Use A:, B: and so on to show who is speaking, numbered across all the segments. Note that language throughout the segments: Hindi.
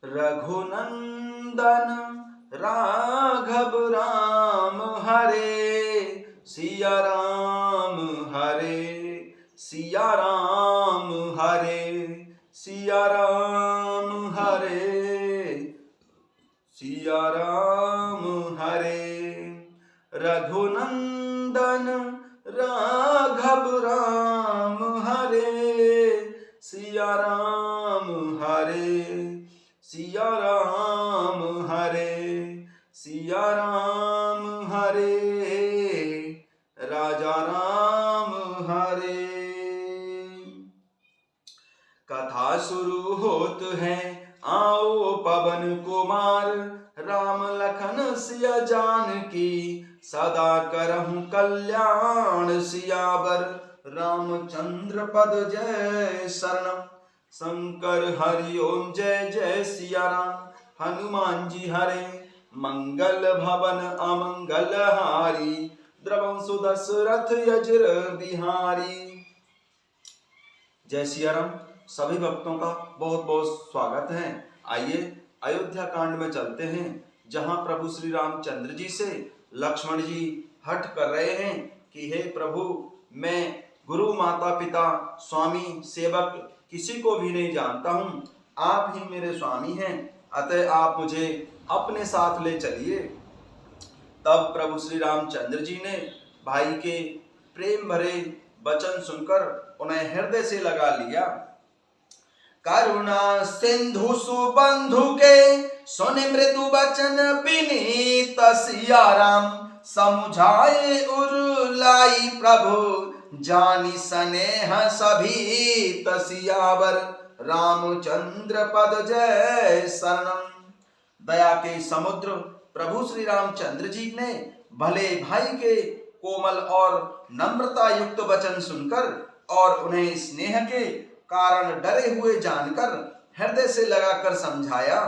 A: रघुनंदन राघव राम हरे, सिया राम हरे, सिया राम हरे, सिया राम हरे, सिया राम हरे। रघुनंदन राघव राम हरे, सिया राम हरे, सिया राम हरे, सिया राम हरे, राजा राम हरे। कथा शुरू होत है, आओ पवन कुमार, राम लखन सिया जानकी, सदा करहु कल्याण सियावर, रामचंद्र पद जय शरणम। शंकर हरि ओम जय जय सिया राम, हनुमान जी हरे मंगल भवन अमंगल हारी, द्रवं सुदशरथ यजुर बिहारी। जय सिया राम। सभी भक्तों का बहुत बहुत स्वागत है। आइए अयोध्या कांड में चलते हैं, जहां प्रभु श्री रामचंद्र जी से लक्ष्मण जी हठ कर रहे हैं कि हे प्रभु, मैं गुरु माता पिता स्वामी सेवक किसी को भी नहीं जानता हूं, आप ही मेरे स्वामी हैं, अतः आप मुझे अपने साथ ले चलिए। तब प्रभु श्री रामचंद्र जी ने भाई के प्रेम भरे वचन सुनकर उन्हें हृदय से लगा लिया। करुणा सिंधु सुबंधु के सुन मृदु वचन विनीत, सिया राम समुझाए उरुलाई प्रभु, जानी स्नेह सभी तसियावर, रामचंद्र पद जय शरणम। दया के समुद्र प्रभु श्री रामचंद्र जी ने भले भाई के कोमल और नम्रता युक्त वचन सुनकर और उन्हें स्नेह के कारण डरे हुए जानकर हृदय से लगाकर समझाया।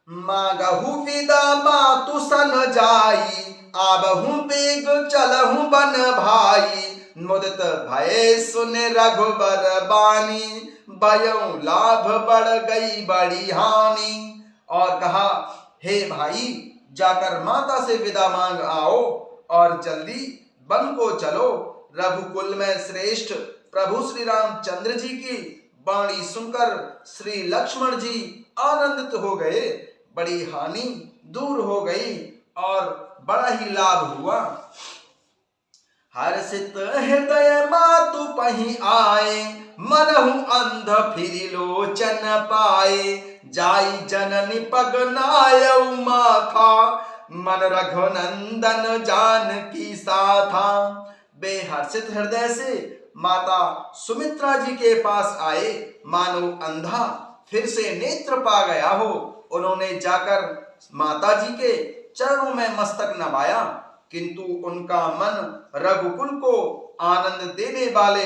A: मागहु विदा मातु सन जाई, आबहु बेग चलहु बन भाई, मुदित भय सुन रघुबर बानी, भयउ लाभ बढ़ गई बड़ी हानि। और कहा, हे भाई, जाकर माता से विदा मांग आओ और जल्दी वन को चलो। रघुकुल में श्रेष्ठ प्रभु श्री रामचंद्र जी की वाणी सुनकर श्री लक्ष्मण जी आनंदित हो गए, बड़ी हानि दूर हो गई और बड़ा ही लाभ हुआ। हर्षित हृदय मातु पही आए, मनहु अंध फिरि लोचन पाए, जाई जननी पग नायउ माथा, मन रघुनंदन जानकी साथा। बेहर्षित हृदय से माता सुमित्रा जी के पास आए, मानो अंधा फिर से नेत्र पा गया हो। उन्होंने जाकर माता जी के चरणों में मस्तक नवाया, किंतु उनका मन रघुकुल को आनंद देने वाले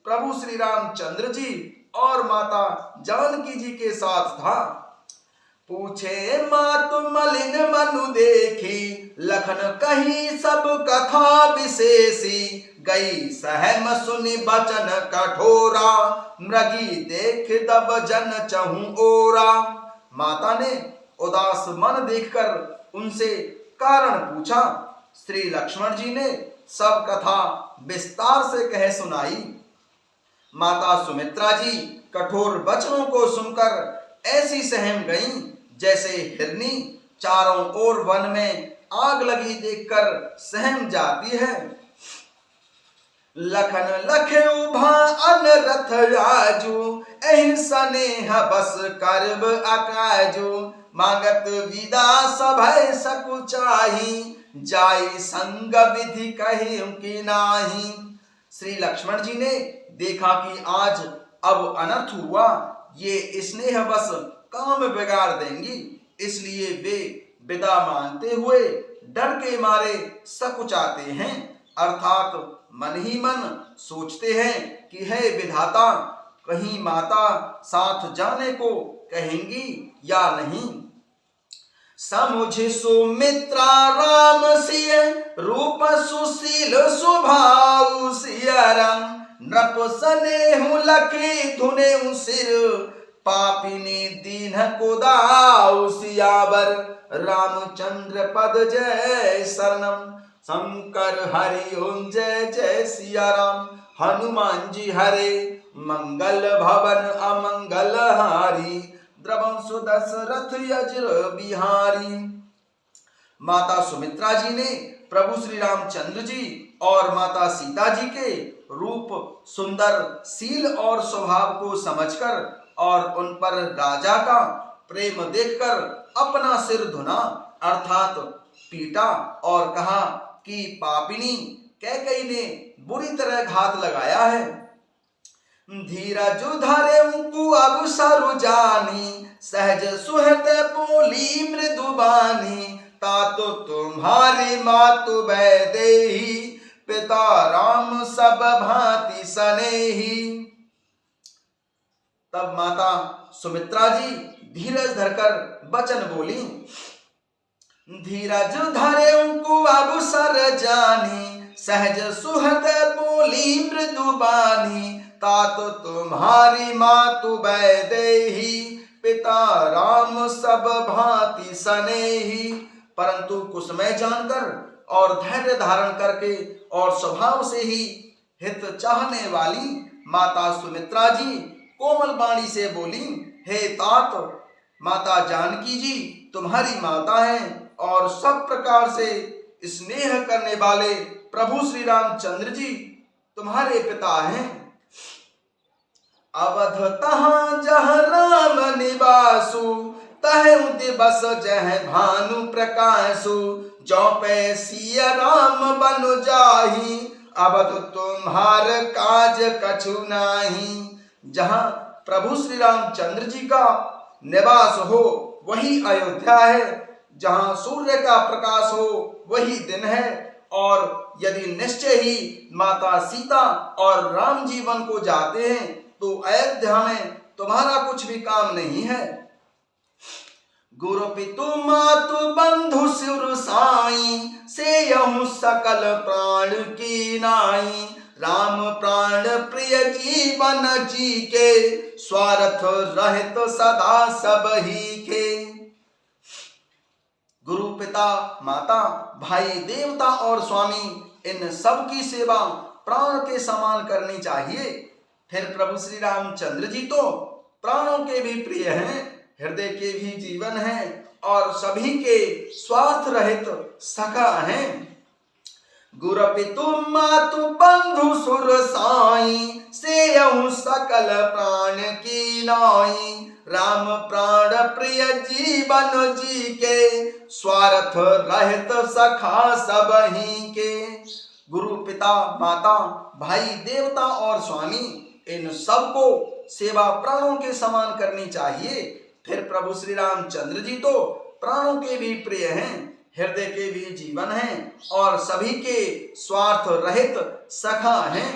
A: प्रभु श्री रामचंद्र जी और माता जानकी जी के साथ था। पूछे मातु मलिन मनु देखी, लखन कही सब कथा विशेषी, गई सहम सुनि बचन कठोरा, मृगी देख दब जन चहु ओरा। माता ने उदास मन देखकर उनसे कारण पूछा। श्री लक्ष्मण जी ने सब कथा विस्तार से कह सुनाई। माता सुमित्रा जी कठोर वचनों को सुनकर ऐसी सहम गईं, जैसे हिरनी चारों ओर वन में आग लगी देखकर सहम जाती है। लखन लखे उभा अनरथ आजू, एहि स्नेह बस करब अकाजू, मांगत विदा सभय सकुचाही, जाई संग विधि कही कि नाही। श्री लक्ष्मण जी ने देखा कि आज अब अनर्थ हुआ, ये स्नेह बस काम बिगाड़ देंगी, इसलिए वे विदा मांगते हुए डर के मारे सकुचाते हैं, अर्थात मन ही मन सोचते हैं कि हे विधाता, कहीं माता साथ जाने को कहेंगी या नहीं। समुझ सुमित्रा राम सिय, रूप सुशील स्वभाव सिया राम, नृप स्नेहु लखी धुने सिर, पापिनी दीन को दाऊ सियावर, रामचंद्र पद जय शरणम। शंकर हरि ओम जय जय सिया राम। हनुमान जी हरे मंगल भवन अमंगल हारी, द्रवंशु दशरथ यज्र बिहारी। माता सुमित्रा जी ने प्रभु श्री रामचंद्र जी और माता सीता जी के रूप, सुंदर, शील और स्वभाव को समझकर और उन पर राजा का प्रेम देखकर अपना सिर धुना अर्थात पीटा और कहा कि पापिनी कैकेयी ने बुरी तरह घात लगाया है। धीरज धरे उनको अब सरु जानी, सहज सुहत बोली मृदुबानी, तातो तुम्हारी मातु वैदेही, पिता राम सब भांति सनेही। तब माता सुमित्रा जी धीरज धरकर वचन बोली, धीरज धरे उनको अब सर जानी, सहज सुहत बोली मृदुबानी, तातो तुम्हारी मातु वैदेही, पिता राम सब भांति सनेही। परंतु कुसमय जानकर और धैर्य धारण करके और स्वभाव से ही हित चाहने वाली माता सुमित्रा जी कोमल वाणी से बोली, हे तात, माता जानकी जी तुम्हारी माता हैं और सब प्रकार से स्नेह करने वाले प्रभु श्री रामचंद्र जी तुम्हारे पिता हैं। अवध तहां जहाँ राम निवासु, तह दिवस जह भानु प्रकाशु, जो पे सिया राम बनु जाही, अवध तुम्हार काज कछु नाही। जहाँ प्रभु श्री रामचंद्र जी का निवास हो वही अयोध्या है, जहाँ सूर्य का प्रकाश हो वही दिन है, और यदि निश्चय ही माता सीता और राम जी वन को जाते हैं तो अयोध्या में तुम्हारा कुछ भी काम नहीं है। गुरु पितु मातु बंधु सिर साई, से यहु सकल प्राण की नाई, राम प्राण प्रिय जीवन जी के, स्वार्थ रहित सदा सब ही के। गुरु, पिता, माता, भाई, देवता और स्वामी इन सब की सेवा प्राण के समान करनी चाहिए। फिर प्रभु श्री रामचंद्र जी तो प्राणों के भी प्रिय हैं, हृदय के भी जीवन हैं और सभी के स्वार्थ रहित सखा हैं। गुरु पितु मातु बंधु सुर साई, से यहु सकल प्राण की नाई, राम प्राण प्रिय जीवन जी के, स्वार्थ रहित सखा सब ही के। गुरु, पिता, माता, भाई, देवता और स्वामी इन सब को सेवा प्राणों के समान करनी चाहिए। फिर प्रभु श्री रामचंद्र जी तो प्राणों के भी प्रिय हैं, हृदय के भी जीवन हैं और सभी के स्वार्थ रहित सखा हैं।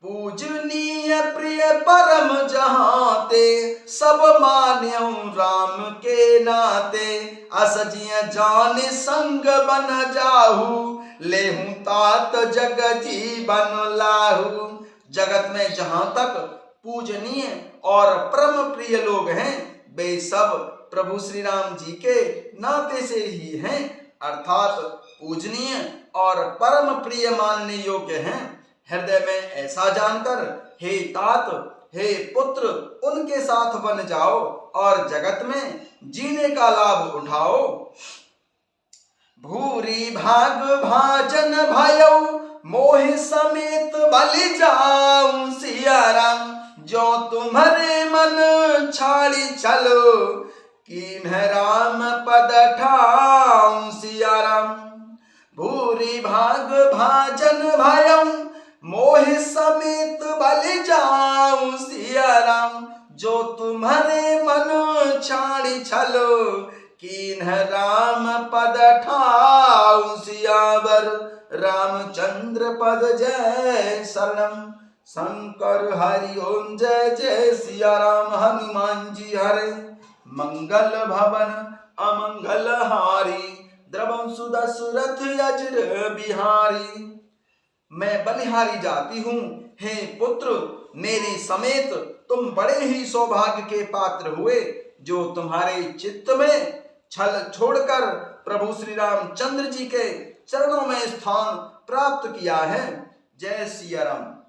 A: पूजनीय प्रिय परम जहाते, सब मान्यऊ राम के नाते, असजिय जान संग बन जाहू, लेहूं तात जग जीवन लाहू। जगत में जहां तक पूजनीय और परम प्रिय लोग हैं वे सब प्रभु श्री राम जी के नाते से ही हैं, अर्थात पूजनीय और परम प्रिय मानने योग्य हैं। हृदय में ऐसा जानकर हे तात, हे पुत्र, उनके साथ बन जाओ और जगत में जीने का लाभ उठाओ। भूरी भाग भाजन भयो, मोह समेत बलि जाऊं सिया राम, जो तुम्हारे मन छाड़ी चलो, कीन्ह राम पद ठाऊं सिया राम। भूरी भाग भाजन भयो, मोह समेत बलि जाऊं सिया राम, जो तुम्हारे मन छाड़ी चलो, कीन्ह राम पद ठाऊं सियावर। रामचंद्र पद जय शरणम। शंकर हरि ओम जय जय सिया राम। हनुमान जी हरे मंगल भवन अमंगल हारी, द्रवंशु दशरथ यज्र बिहारी। मैं बलिहारी जाती हूँ, हे पुत्र मेरे समेत तुम बड़े ही सौभाग्य के पात्र हुए, जो तुम्हारे चित्त में छल छोड़कर प्रभु श्री रामचंद्र जी के चरणों में स्थान प्राप्त किया है। जय सिया राम।